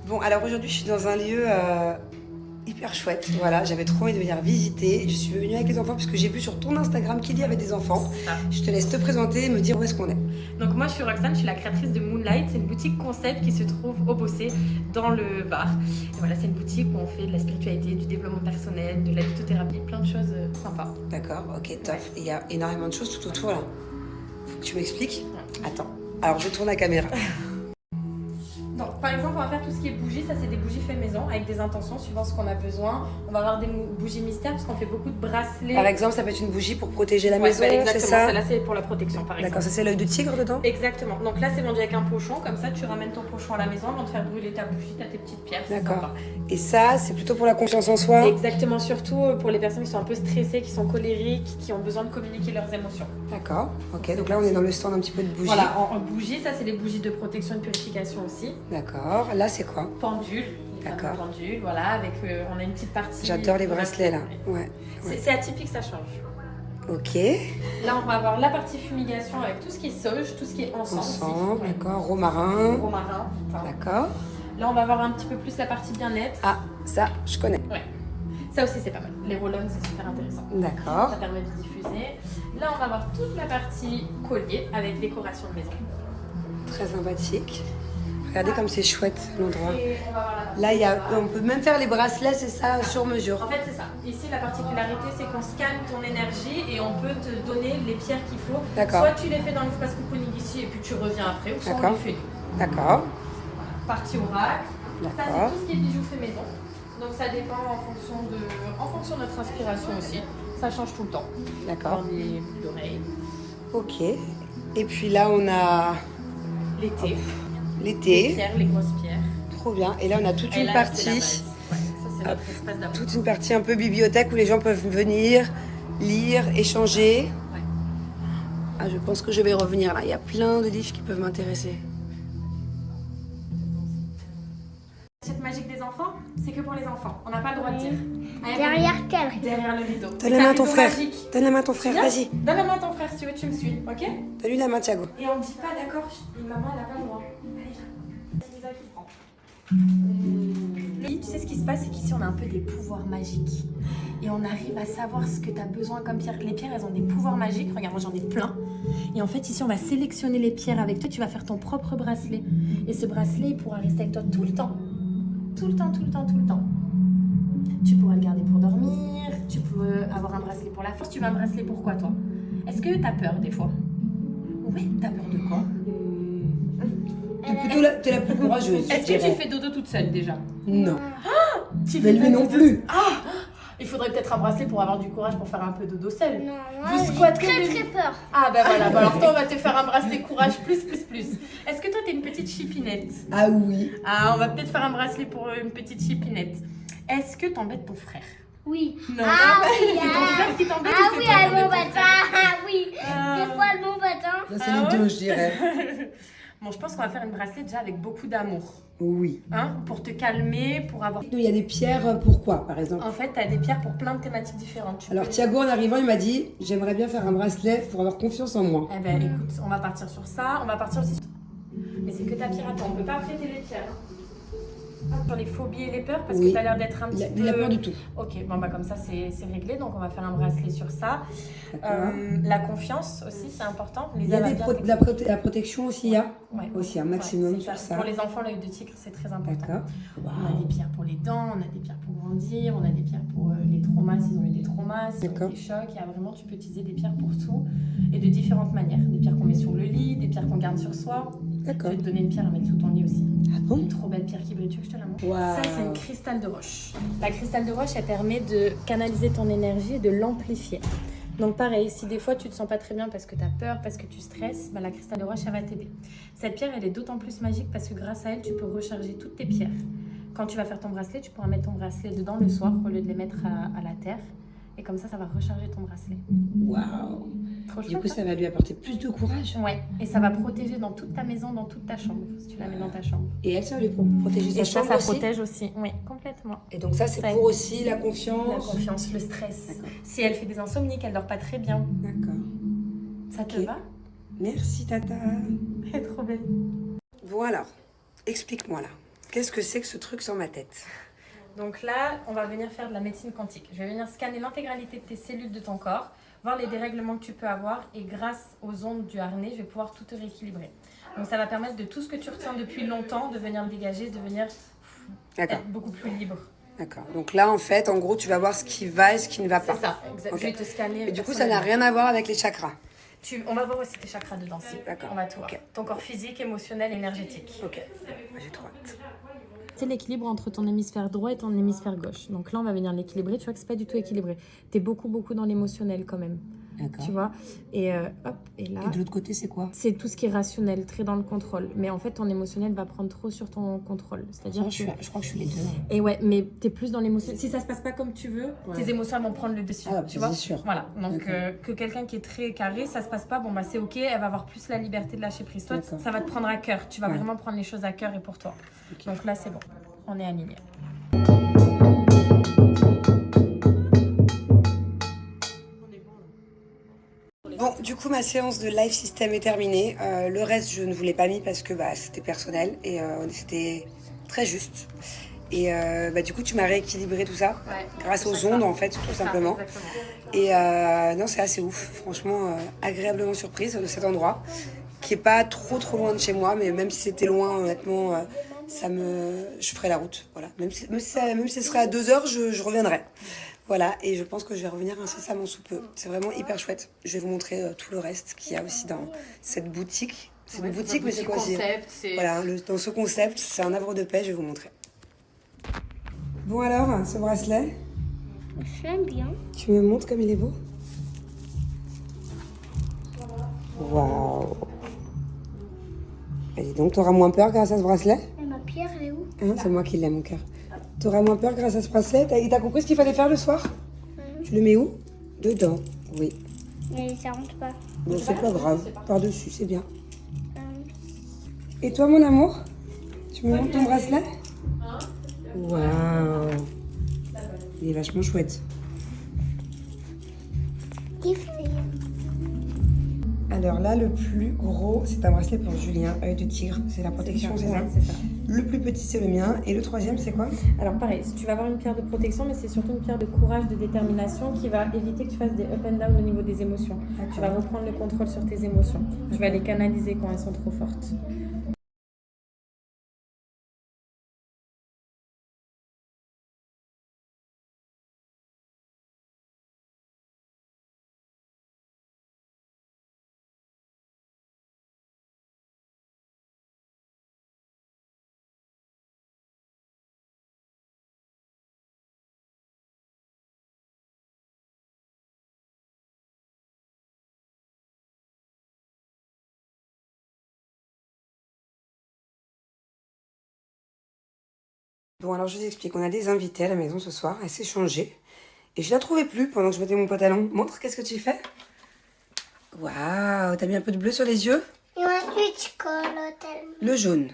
Bon, alors aujourd'hui, je suis dans un lieu hyper chouette. Voilà, j'avais trop envie de venir visiter. Je suis venue avec les enfants parce que j'ai vu sur ton Instagram qu'il y avait des enfants. Ça. Je te laisse te présenter et me dire où est-ce qu'on est. Donc moi je suis Roxane, je suis la créatrice de Moonlight. C'est une boutique concept qui se trouve au Bossé dans le Var. Et voilà, c'est une boutique où on fait de la spiritualité, du développement personnel, de la lithothérapie, plein de choses sympas. D'accord, ok, top. Ouais. Et il y a énormément de choses tout autour là. Faut que tu m'expliques. Ouais. Attends, alors je tourne la caméra. Donc par exemple on va faire tout ce qui est bougies, ça c'est des bougies fait maison avec des intentions suivant ce qu'on a besoin. On va avoir des bougies mystères parce qu'on fait beaucoup de bracelets. Par exemple, ça peut être une bougie pour protéger la Ouais, maison, bah, c'est exactement, ça? celle-là c'est pour la protection par exemple. D'accord, ça c'est l'œil de tigre dedans? Exactement. Donc là, c'est vendu avec un pochon. Comme ça, tu ramènes ton pochon à la maison avant de faire brûler ta bougie. Tu as tes petites pierres. c'est D'accord. sympa. Et ça, c'est plutôt pour la confiance en soi? Exactement. Surtout pour les personnes qui sont un peu stressées, qui sont colériques, qui ont besoin de communiquer leurs émotions. D'accord, ok. Donc là, on est dans le stand un petit peu de bougies. Voilà, en bougie, ça, c'est des bougies de protection et de purification aussi. D'accord, là, c'est quoi? Pendule. D'accord. Pendule, voilà. Avec, on a une petite partie. J'adore les bracelets là. Ouais. C'est atypique, ça change. Ok. Là, on va avoir la partie fumigation avec tout ce qui est sauge, tout ce qui est encens. Ensemble, aussi. d'accord. Romarin. Romarin. Enfin, D'accord. là, on va avoir un petit peu plus la partie bien-être. Ah, ça, je connais. Ouais. Ça aussi, c'est pas mal. Les roll-on, c'est super intéressant. D'accord. Ça permet de diffuser. Là, on va avoir toute la partie collier avec décoration de maison. Très sympathique. Regardez comme c'est chouette l'endroit. Et on va avoir la partie Là, on peut même faire les bracelets, c'est ça, sur mesure. En fait, c'est ça. Ici, la particularité, c'est qu'on scanne ton énergie et on peut te donner les pierres qu'il faut. D'accord. Soit tu les fais dans l'espace cocooning ici et puis tu reviens après, ou soit on D'accord. les fait nous. D'accord. Partie oracle. Ça, D'accord. c'est tout ce qui est bijoux fait maison. Donc, ça dépend en fonction de notre inspiration aussi. Ça change tout le temps. D'accord. Dans les boucles d'oreilles. Ok. Et puis là, on a L'été. Les l'été. pierres, les grosses pierres. Trop bien. Et là, on a toute Et une là, partie. c'est la base. Ouais, ça, c'est notre espace d'amour. Toute une partie un peu bibliothèque où les gens peuvent venir, lire, échanger. Ouais. Ah, je pense que je vais revenir là. Il y a plein de livres qui peuvent m'intéresser. Cette magique des enfants, c'est que pour les enfants. On n'a pas le droit de dire. Ah, Derrière quel? Derrière le rideau. Donne C'est la main un à ton rideau frère. magique. Donne la main à ton frère, Viens, vas-y. Donne la main à ton frère si tu veux, tu me suis, ok? Donne-lui la main, Thiago. Et on ne dit pas d'accord, maman elle n'a pas le droit. Allez, viens. C'est Lisa qui prend. Tu sais ce qui se passe, c'est qu'ici on a un peu des pouvoirs magiques. Et on arrive à savoir ce que tu as besoin comme pierre. Les pierres, elles ont des pouvoirs magiques. Regarde, moi j'en ai plein. Et en fait, ici, on va sélectionner les pierres avec toi. Tu vas faire ton propre bracelet. Et ce bracelet, il pourra rester avec toi tout le temps. Tout le temps, tout le temps, tout le temps. Tu pourras le garder pour dormir. Tu peux avoir un bracelet pour la force. Tu veux un bracelet pour quoi, toi? Est-ce que tu as peur des fois? Oui, t'as peur de quoi? T'es la plus courageuse. Est-ce que tu fais dodo toute seule déjà? Non. Tu Mais lui non plus. Ah! Il faudrait peut-être un bracelet pour avoir du courage pour faire un peu dodo seule. Non, Vous moi j'ai squattez très des- très peur. Ah bah voilà, bah alors toi on va te faire un bracelet courage plus. Est-ce que toi t'es une petite chipinette? Ah oui. Ah, on va peut-être faire un bracelet pour une petite chipinette. Est-ce que t'embêtes ton frère? Oui. Non. Ah oui, C'est ton frère qui t'embête Ah ou c'est oui, toi qui elle embêtes ton m'embête. frère? Ah oui. Ah. Des fois elle m'embête. Ça, c'est Ah les ouais deux, je dirais. Bon, je pense qu'on va faire une bracelet déjà avec beaucoup d'amour. Oui. Hein, pour te calmer, pour avoir... Il y a des pierres, pourquoi, par exemple? En fait, t'as des pierres pour plein de thématiques différentes. Tu Alors, peux- Thiago, en arrivant, il m'a dit « J'aimerais bien faire un bracelet pour avoir confiance en moi. Eh ben écoute, on va partir sur ça, on va partir aussi sur... Mais c'est que ta pierre à toi, on peut pas prêter les pierres. Sur les phobies et les peurs, parce Oui. que tu as l'air d'être un petit peu... Il a peur du tout. Ok, bon bah comme ça c'est réglé, donc on va faire un bracelet sur ça. D'accord. La confiance aussi, c'est important. Il y a va des bien la protection aussi, il y a Ouais. aussi un maximum Ouais, c'est sur ça. Pour les enfants, l'œil de tigre, c'est très important. D'accord. On a des pierres pour les dents, on a des pierres pour grandir, on a des pierres pour les traumas s'ils ont eu des traumas, s'ils ont eu D'accord. des chocs. Il y a vraiment, tu peux utiliser des pierres pour tout et de différentes manières. Des pierres qu'on met sur le lit, des pierres qu'on garde sur soi. Je D'accord. vais te donner une pierre à mettre sous ton lit aussi. Ah bon? Une trop belle pierre qui brille, tu veux que je te la montre? Waouh. Ça, c'est une cristal de roche. La cristal de roche, elle permet de canaliser ton énergie et de l'amplifier. Donc pareil, si des fois tu te sens pas très bien parce que tu as peur, parce que tu stresses, bah, la cristal de roche, elle va t'aider. Cette pierre, elle est d'autant plus magique parce que grâce à elle, tu peux recharger toutes tes pierres. Quand tu vas faire ton bracelet, tu pourras mettre ton bracelet dedans le soir au lieu de les mettre à la terre. Et comme ça va recharger ton bracelet. Waouh. Trop Du chouette, coup, hein? ça va lui apporter plus de courage. Ouais, et ça va protéger dans toute ta maison, dans toute ta chambre, si tu la mets dans ta chambre. Et elle, ça va lui protéger sa Et ça, chambre ça aussi. protège aussi, oui, complètement. Et donc ça, c'est Ça pour aide. aussi la La confiance. confiance, le stress. D'accord. Si elle fait des insomnies, qu'elle dort pas très bien, D'accord. ça te Ok. va? Merci, Tata. Elle est trop belle. Bon alors, explique-moi là. Qu'est-ce que c'est que ce truc sur ma tête? Donc là, on va venir faire de la médecine quantique. Je vais venir scanner l'intégralité de tes cellules de ton corps, voir les dérèglements que tu peux avoir et grâce aux ondes du harnais, je vais pouvoir tout te rééquilibrer. Donc ça va permettre de tout ce que tu retiens depuis longtemps, de venir le dégager, de venir être beaucoup plus libre. D'accord. Donc là, en fait, en gros, tu vas voir ce qui va et ce qui ne va pas. C'est ça, exact. Okay. Je vais te scanner. Et du coup, ça n'a rien à voir avec les chakras. On va voir aussi tes chakras dedans. D'accord. On va tout voir. Ton corps physique, émotionnel, énergétique. Ok. J'ai trop hâte. C'est l'équilibre entre ton hémisphère droit et ton hémisphère gauche. Donc là, on va venir l'équilibrer. Tu vois que c'est pas du tout équilibré. Tu es beaucoup dans l'émotionnel quand même. D'accord. Tu vois. Et hop, et là. Et de l'autre côté, c'est quoi? C'est tout ce qui est rationnel, très dans le contrôle. Mais en fait, ton émotionnel va prendre trop sur ton contrôle. C'est-à-dire que... je crois que je suis les deux. Et ouais, mais tu es plus dans l'émotionnel. Si ça se passe pas comme tu veux, tes émotions vont prendre le dessus. Ah, tu vois. C'est sûr. Voilà. Donc que quelqu'un qui est très carré, ça se passe pas, bon bah c'est ok, elle va avoir plus la liberté de lâcher prise. Toi, ça va te prendre à cœur. Tu vas vraiment prendre les choses à cœur et pour toi. Okay. Donc là, c'est bon. On est aligné. Bon, du coup, ma séance de Life System est terminée. Le reste, je ne vous l'ai pas mis parce que c'était personnel et c'était très juste. Et du coup, tu m'as rééquilibré tout ça grâce aux ondes, en fait, tout simplement. Et non, c'est assez ouf. Franchement, agréablement surprise de cet endroit qui est pas trop loin de chez moi, mais même si c'était loin, honnêtement, je ferai la route. Voilà. Même si ce serait à 2 heures, je reviendrai. Voilà, et je pense que je vais revenir incessamment sous peu. C'est vraiment hyper chouette. Je vais vous montrer tout le reste qu'il y a aussi dans cette boutique. C'est une boutique, mais c'est quoi aussi? Voilà, dans ce concept, c'est un havre de paix, je vais vous montrer. Bon alors, ce bracelet? Je l'aime bien. Tu me montres comme il est beau? Waouh! Et donc, t'auras moins peur grâce à ce bracelet? Et ma pierre, elle est où? C'est moi qui l'aime, mon cœur. T'auras moins peur grâce à ce bracelet? T'as compris ce qu'il fallait faire le soir? Tu le mets où? Dedans, oui. Mais ça rentre pas. Bon, c'est pas grave. Par-dessus, c'est bien. Et toi, mon amour? Tu me montres ton bracelet? Waouh! Il est vachement chouette. Alors là, le plus gros, c'est un bracelet pour Julien, œil de tigre. C'est la protection, c'est ça? C'est ça. Le plus petit, c'est le mien. Et le troisième, c'est quoi? Alors pareil, tu vas avoir une pierre de protection, mais c'est surtout une pierre de courage, de détermination qui va éviter que tu fasses des up and down au niveau des émotions. Tu vas reprendre le contrôle sur tes émotions. Tu vas les canaliser quand elles sont trop fortes. Bon, alors je vous explique. On a des invités à la maison ce soir. Elle s'est changée. Et je la trouvais plus pendant que je mettais mon pantalon. Montre, qu'est-ce que tu fais? Waouh, t'as mis un peu de bleu sur les yeux? Et ensuite, tu colles tellement. Le jaune.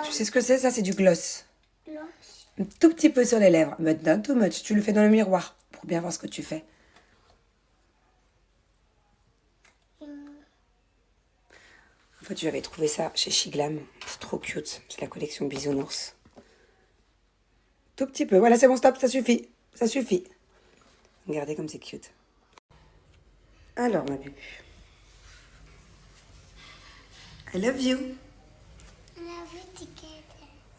Tu sais ce que c'est? Ça, c'est du gloss. Gloss. Un tout petit peu sur les lèvres. But not too much. Tu le fais dans le miroir pour bien voir ce que tu fais. En fait, j'avais trouvé ça chez Shiglam. C'est trop cute. C'est la collection Bisounours. Tout petit peu. Voilà, c'est bon, stop, ça suffit. Ça suffit. Regardez comme c'est cute. Alors, ma bubu. I love you.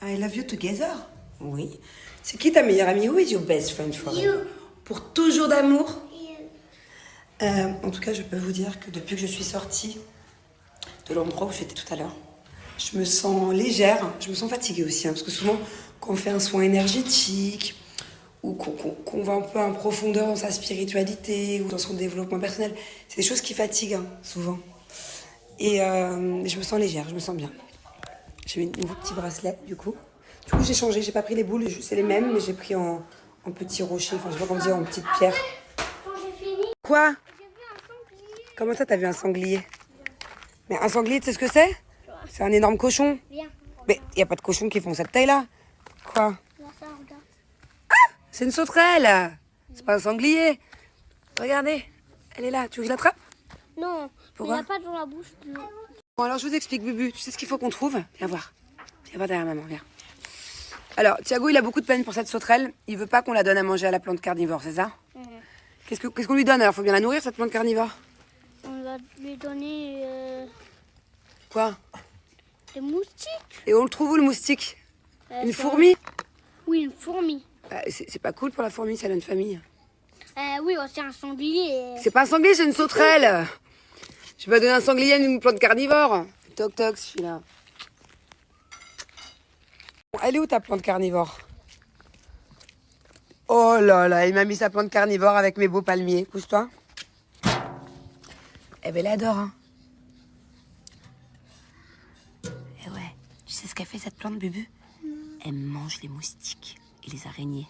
I love you together. Oui. C'est qui ta meilleure amie? Who is your best friend forever? You. Pour toujours d'amour? You. En tout cas, je peux vous dire que depuis que je suis sortie de l'endroit où j'étais tout à l'heure, je me sens légère. Je me sens fatiguée aussi, parce que souvent, quand on fait un soin énergétique ou qu'on va un peu en profondeur dans sa spiritualité ou dans son développement personnel, c'est des choses qui fatiguent souvent. Et je me sens légère, je me sens bien. J'ai mis un nouveau petit bracelet, du coup. Du coup, j'ai changé, j'ai pas pris les boules, c'est les mêmes, mais j'ai pris en petits rochers, enfin, je sais pas comment dire, en petites pierres. Quand j'ai fini, Quoi? j'ai vu un sanglier. Comment ça, t'as vu un sanglier? Mais un sanglier, tu sais ce que c'est? C'est un énorme cochon. Viens. Mais il y a pas de cochons qui font cette taille-là. Quoi? Là, ça regarde. C'est une sauterelle. C'est pas un sanglier. Regardez, elle est là. Tu veux que je l'attrape? Non, Pourquoi? il n'y a pas dans la bouche. Bon, alors je vous explique, Bubu. Tu sais ce qu'il faut qu'on trouve? Viens voir. Viens voir derrière maman, viens. Alors, Thiago, il a beaucoup de peine pour cette sauterelle. Il veut pas qu'on la donne à manger à la plante carnivore, c'est ça? Qu'est-ce qu'on lui donne alors? Faut bien la nourrir, cette plante carnivore. On va lui donner Quoi? des moustiques. Et on le trouve où, le moustique? Une Ça- fourmi? Oui, une fourmi. Bah, c'est pas cool pour la fourmi, ça a une famille. Oui, aussi un sanglier. C'est pas un sanglier, c'est une sauterelle. Je vais pas donner un sanglier à une plante carnivore. Toc toc, celui-là. Elle est où ta plante carnivore? Oh là là, il m'a mis sa plante carnivore avec mes beaux palmiers. Pousse-toi. Eh ben, elle adore, hein. Eh ouais, tu sais ce qu'elle fait cette plante, Bubu? Elle mange les moustiques et les araignées.